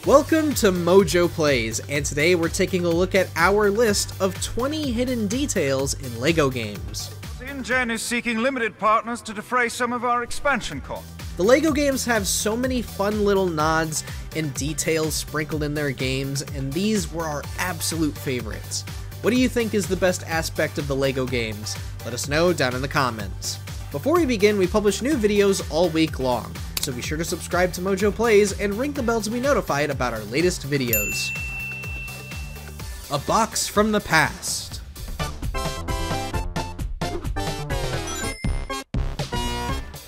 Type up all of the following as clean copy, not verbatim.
Welcome to Mojo Plays, and today we're taking a look at our list of 20 hidden details in LEGO games. InGen is seeking limited partners to defray some of our expansion costs. The LEGO games have so many fun little nods and details sprinkled in their games, and these were our absolute favorites. What do you think is the best aspect of the LEGO games? Let us know down in the comments. Before we begin, we publish new videos all week long, so be sure to subscribe to Mojo Plays and ring the bell to be notified about our latest videos. A box from the past.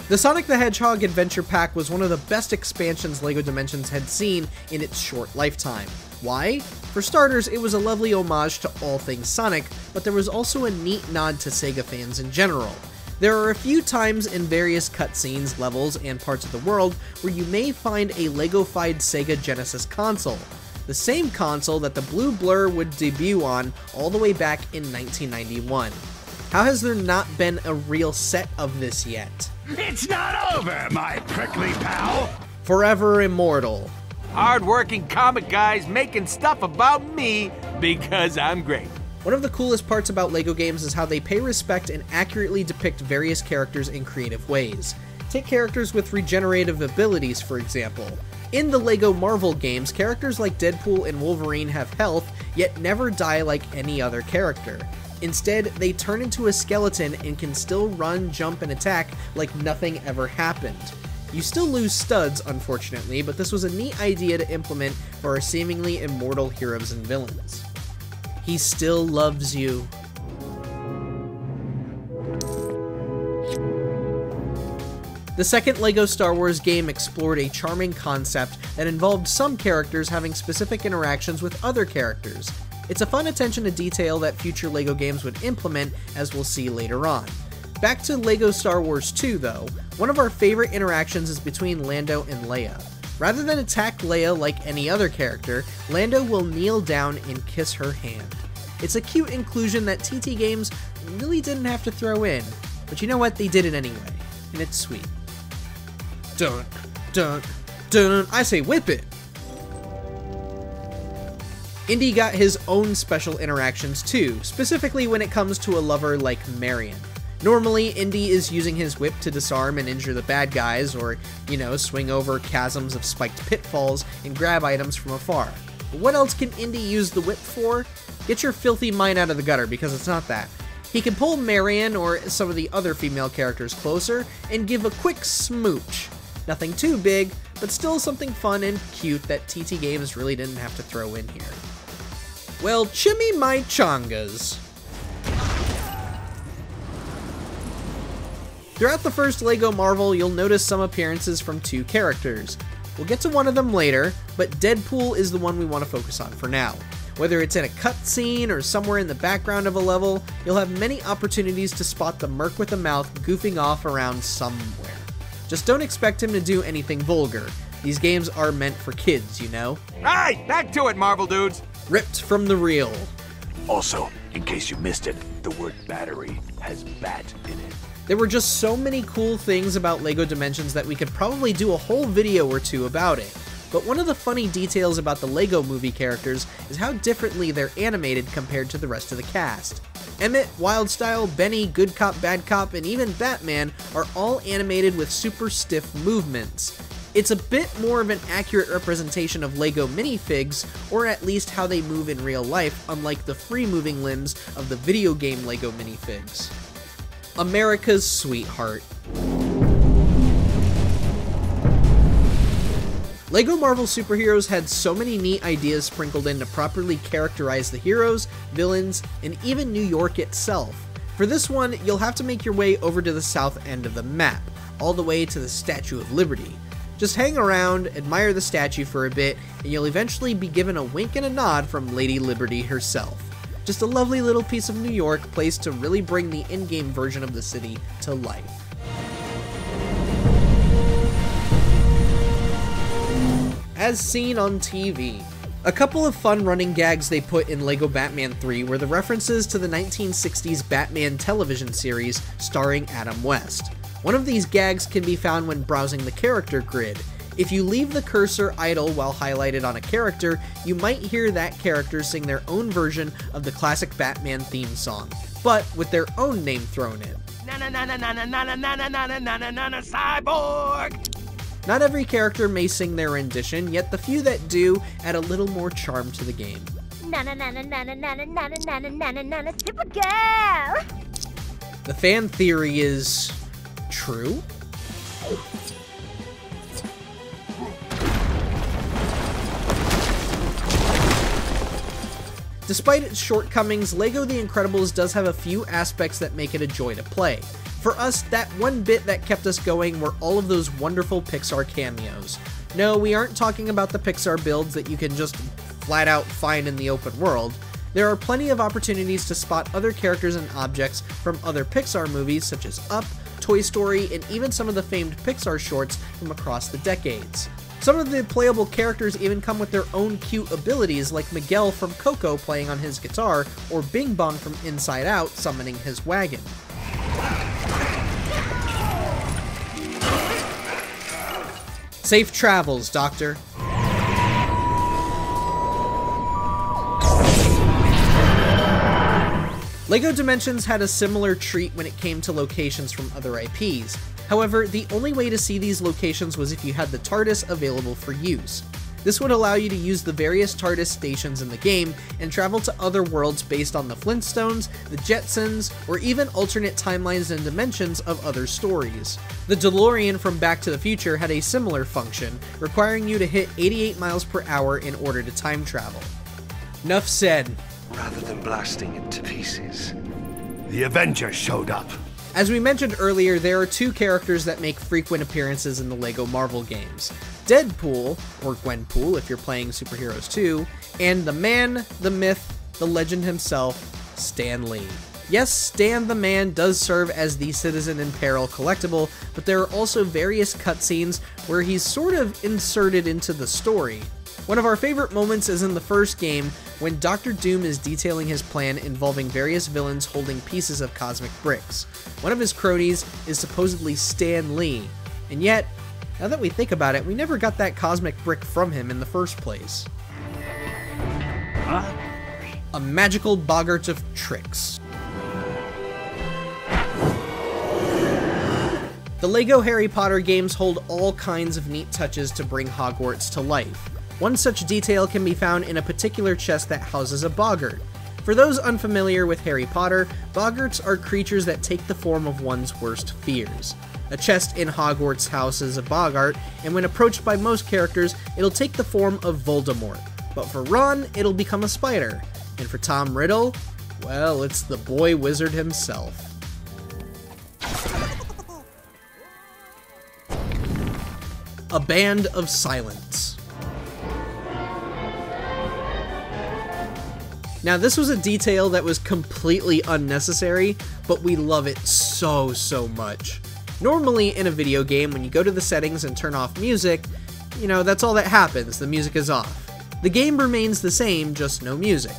The Sonic the Hedgehog Adventure Pack was one of the best expansions LEGO Dimensions had seen in its short lifetime. Why? For starters, it was a lovely homage to all things Sonic, but there was also a neat nod to Sega fans in general. There are a few times in various cutscenes, levels, and parts of the world where you may find a LEGO-fied Sega Genesis console, the same console that the Blue Blur would debut on all the way back in 1991. How has there not been a real set of this yet? It's not over, my prickly pal! Forever immortal. Hard-working comic guys making stuff about me because I'm great. One of the coolest parts about LEGO games is how they pay respect and accurately depict various characters in creative ways. Take characters with regenerative abilities, for example. In the LEGO Marvel games, characters like Deadpool and Wolverine have health, yet never die like any other character. Instead, they turn into a skeleton and can still run, jump, and attack like nothing ever happened. You still lose studs, unfortunately, but this was a neat idea to implement for our seemingly immortal heroes and villains. He still loves you. The second LEGO Star Wars game explored a charming concept that involved some characters having specific interactions with other characters. It's a fun attention to detail that future LEGO games would implement, as we'll see later on. Back to LEGO Star Wars 2 though, one of our favorite interactions is between Lando and Leia. Rather than attack Leia like any other character, Lando will kneel down and kiss her hand. It's a cute inclusion that TT Games really didn't have to throw in, but you know what, they did it anyway, and it's sweet. Dun, dun, dun, I say whip it! Indy got his own special interactions too, specifically when it comes to a lover like Marion. Normally, Indy is using his whip to disarm and injure the bad guys, or, swing over chasms of spiked pitfalls and grab items from afar. But what else can Indy use the whip for? Get your filthy mind out of the gutter, because it's not that. He can pull Marion or some of the other female characters closer and give a quick smooch. Nothing too big, but still something fun and cute that TT Games really didn't have to throw in here. Well, chimmy my chongas. Throughout the first LEGO Marvel, you'll notice some appearances from two characters. We'll get to one of them later, but Deadpool is the one we want to focus on for now. Whether it's in a cutscene or somewhere in the background of a level, you'll have many opportunities to spot the merc with a mouth goofing off around somewhere. Just don't expect him to do anything vulgar. These games are meant for kids, you know? Alright, back to it, Marvel dudes! Ripped from the reel. Also, in case you missed it, the word battery has bat in it. There were just so many cool things about LEGO Dimensions that we could probably do a whole video or two about it. But one of the funny details about the LEGO movie characters is how differently they're animated compared to the rest of the cast. Emmett, Wildstyle, Benny, Good Cop, Bad Cop, and even Batman are all animated with super stiff movements. It's a bit more of an accurate representation of LEGO minifigs, or at least how they move in real life, unlike the free-moving limbs of the video game LEGO minifigs. America's sweetheart. LEGO Marvel Superheroes had so many neat ideas sprinkled in to properly characterize the heroes, villains, and even New York itself. For this one, you'll have to make your way over to the south end of the map, all the way to the Statue of Liberty. Just hang around, admire the statue for a bit, and you'll eventually be given a wink and a nod from Lady Liberty herself. Just a lovely little piece of New York placed to really bring the in-game version of the city to life. As seen on TV. A couple of fun running gags they put in LEGO Batman 3 were the references to the 1960s Batman television series starring Adam West. One of these gags can be found when browsing the character grid. If you leave the cursor idle while highlighted on a character, you might hear that character sing their own version of the classic Batman theme song, but with their own name thrown in. Cyborg! Not every character may sing their rendition, yet the few that do add a little more charm to the game. The fan theory is true? Despite its shortcomings, LEGO The Incredibles does have a few aspects that make it a joy to play. For us, that one bit that kept us going were all of those wonderful Pixar cameos. No, we aren't talking about the Pixar builds that you can just flat out find in the open world. There are plenty of opportunities to spot other characters and objects from other Pixar movies such as Up, Toy Story, and even some of the famed Pixar shorts from across the decades. Some of the playable characters even come with their own cute abilities, like Miguel from Coco playing on his guitar, or Bing Bong from Inside Out summoning his wagon. Safe travels, Doctor. LEGO Dimensions had a similar treat when it came to locations from other IPs. However, the only way to see these locations was if you had the TARDIS available for use. This would allow you to use the various TARDIS stations in the game and travel to other worlds based on the Flintstones, the Jetsons, or even alternate timelines and dimensions of other stories. The DeLorean from Back to the Future had a similar function, requiring you to hit 88 miles per hour in order to time travel. Nuff said. Rather than blasting it to pieces, the Avengers showed up. As we mentioned earlier, there are two characters that make frequent appearances in the LEGO Marvel games. Deadpool, or Gwenpool if you're playing Super Heroes 2, and the man, the myth, the legend himself, Stan Lee. Yes, Stan the Man does serve as the Citizen in Peril collectible, but there are also various cutscenes where he's sort of inserted into the story. One of our favorite moments is in the first game, when Dr. Doom is detailing his plan involving various villains holding pieces of cosmic bricks. One of his cronies is supposedly Stan Lee, and yet, now that we think about it, we never got that cosmic brick from him in the first place. A magical boggart of tricks. The LEGO Harry Potter games hold all kinds of neat touches to bring Hogwarts to life. One such detail can be found in a particular chest that houses a boggart. For those unfamiliar with Harry Potter, boggarts are creatures that take the form of one's worst fears. A chest in Hogwarts houses a boggart, and when approached by most characters, it'll take the form of Voldemort. But for Ron, it'll become a spider. And for Tom Riddle, well, it's the boy wizard himself. A Band of Silence. Now, this was a detail that was completely unnecessary, but we love it so much. Normally, in a video game, when you go to the settings and turn off music, you know, that's all that happens, the music is off. The game remains the same, just no music.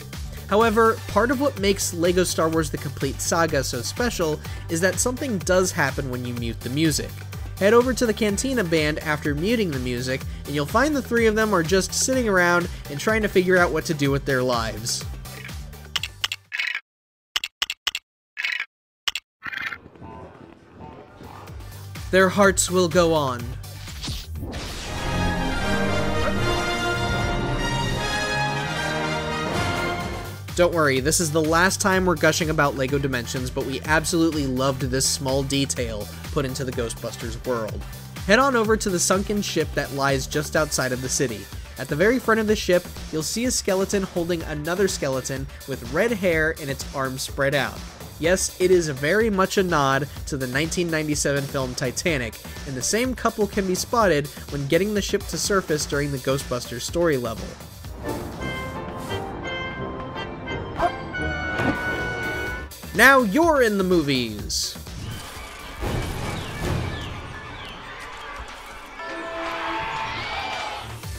However, part of what makes LEGO Star Wars The Complete Saga so special is that something does happen when you mute the music. Head over to the Cantina Band after muting the music, and you'll find the three of them are just sitting around and trying to figure out what to do with their lives. Their hearts will go on. Don't worry, this is the last time we're gushing about LEGO Dimensions, but we absolutely loved this small detail put into the Ghostbusters world. Head on over to the sunken ship that lies just outside of the city. At the very front of the ship, you'll see a skeleton holding another skeleton with red hair and its arms spread out. Yes, it is very much a nod to the 1997 film Titanic, and the same couple can be spotted when getting the ship to surface during the Ghostbusters story level. Now you're in the movies!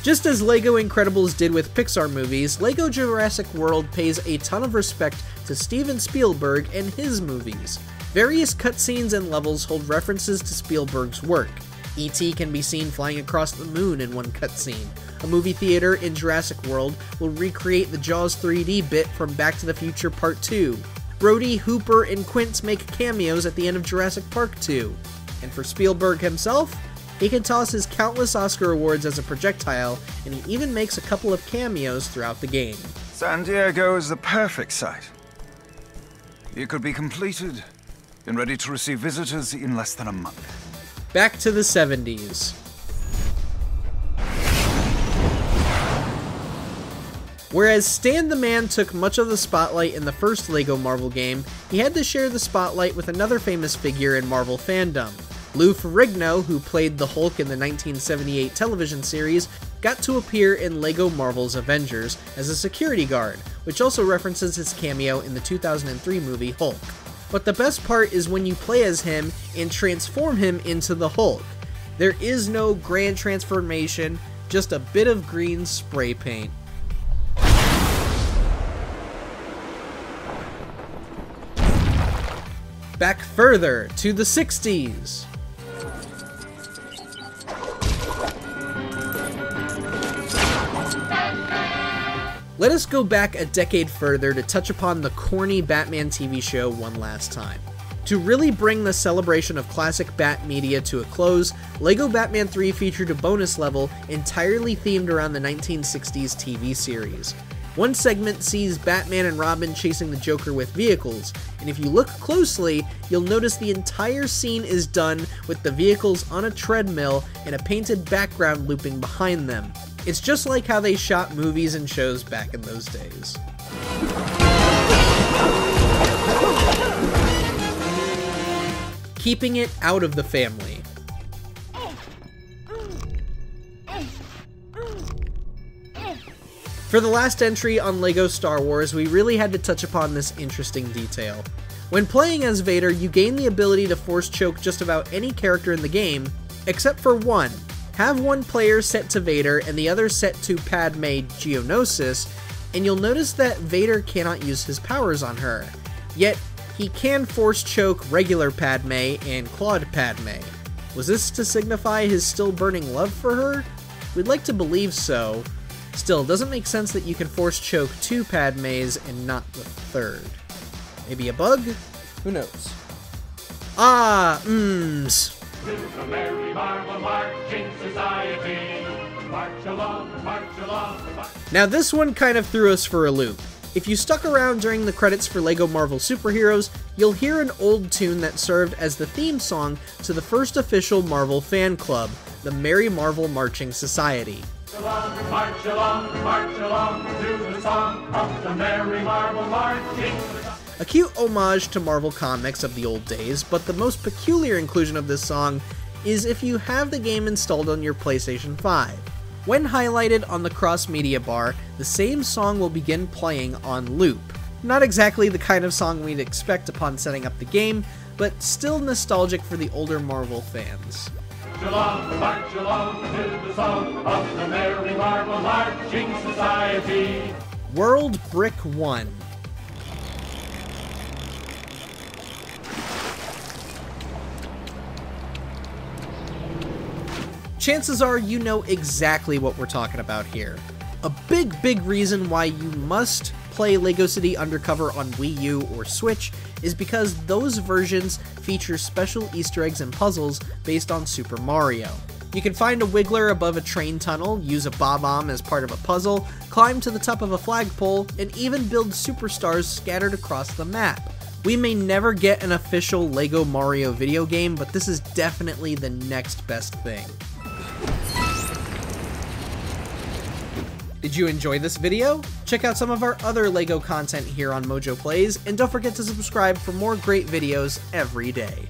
Just as LEGO Incredibles did with Pixar movies, LEGO Jurassic World pays a ton of respect to Steven Spielberg and his movies. Various cutscenes and levels hold references to Spielberg's work. E.T. can be seen flying across the moon in one cutscene. A movie theater in Jurassic World will recreate the Jaws 3D bit from Back to the Future Part 2. Brody, Hooper, and Quince make cameos at the end of Jurassic Park 2. And for Spielberg himself, he can toss his countless Oscar awards as a projectile, and he even makes a couple of cameos throughout the game. San Diego is the perfect site. It could be completed and ready to receive visitors in less than a month. Back to the 70s. Whereas Stan the Man took much of the spotlight in the first LEGO Marvel game, he had to share the spotlight with another famous figure in Marvel fandom. Lou Ferrigno, who played the Hulk in the 1978 television series, got to appear in LEGO Marvel's Avengers as a security guard, which also references his cameo in the 2003 movie Hulk. But the best part is when you play as him and transform him into the Hulk. There is no grand transformation, just a bit of green spray paint. Back further to the 60s. Let us go back a decade further to touch upon the corny Batman TV show one last time. To really bring the celebration of classic Bat media to a close, LEGO Batman 3 featured a bonus level entirely themed around the 1960s TV series. One segment sees Batman and Robin chasing the Joker with vehicles, and if you look closely, you'll notice the entire scene is done with the vehicles on a treadmill and a painted background looping behind them. It's just like how they shot movies and shows back in those days. Keeping it out of the family. For the last entry on LEGO Star Wars, we really had to touch upon this interesting detail. When playing as Vader, you gain the ability to force choke just about any character in the game, except for one. Have one player set to Vader and the other set to Padme Geonosis, and you'll notice that Vader cannot use his powers on her. Yet, he can force choke regular Padme and Claude Padme. Was this to signify his still burning love for her? We'd like to believe so. Still, it doesn't make sense that you can force choke two Padmes and not the third. Maybe a bug? Who knows? Ah, To the Merry Marvel Marching Society. March along, march along, march. Now this one kind of threw us for a loop. If you stuck around during the credits for LEGO Marvel Superheroes, you'll hear an old tune that served as the theme song to the first official Marvel fan club, the Merry Marvel Marching Society. March along to the song of the Merry Marvel Marching Society. A cute homage to Marvel Comics of the old days, but the most peculiar inclusion of this song is if you have the game installed on your PlayStation 5. When highlighted on the cross-media bar, the same song will begin playing on loop. Not exactly the kind of song we'd expect upon setting up the game, but still nostalgic for the older Marvel fans. March along to the song of the Merry Marvel Marching Society. World Brick 1. Chances are you know exactly what we're talking about here. A big reason why you must play LEGO City Undercover on Wii U or Switch is because those versions feature special Easter eggs and puzzles based on Super Mario. You can find a Wiggler above a train tunnel, use a Bob-omb as part of a puzzle, climb to the top of a flagpole, and even build superstars scattered across the map. We may never get an official LEGO Mario video game, but this is definitely the next best thing. Did you enjoy this video? Check out some of our other LEGO content here on Mojo Plays, and don't forget to subscribe for more great videos every day.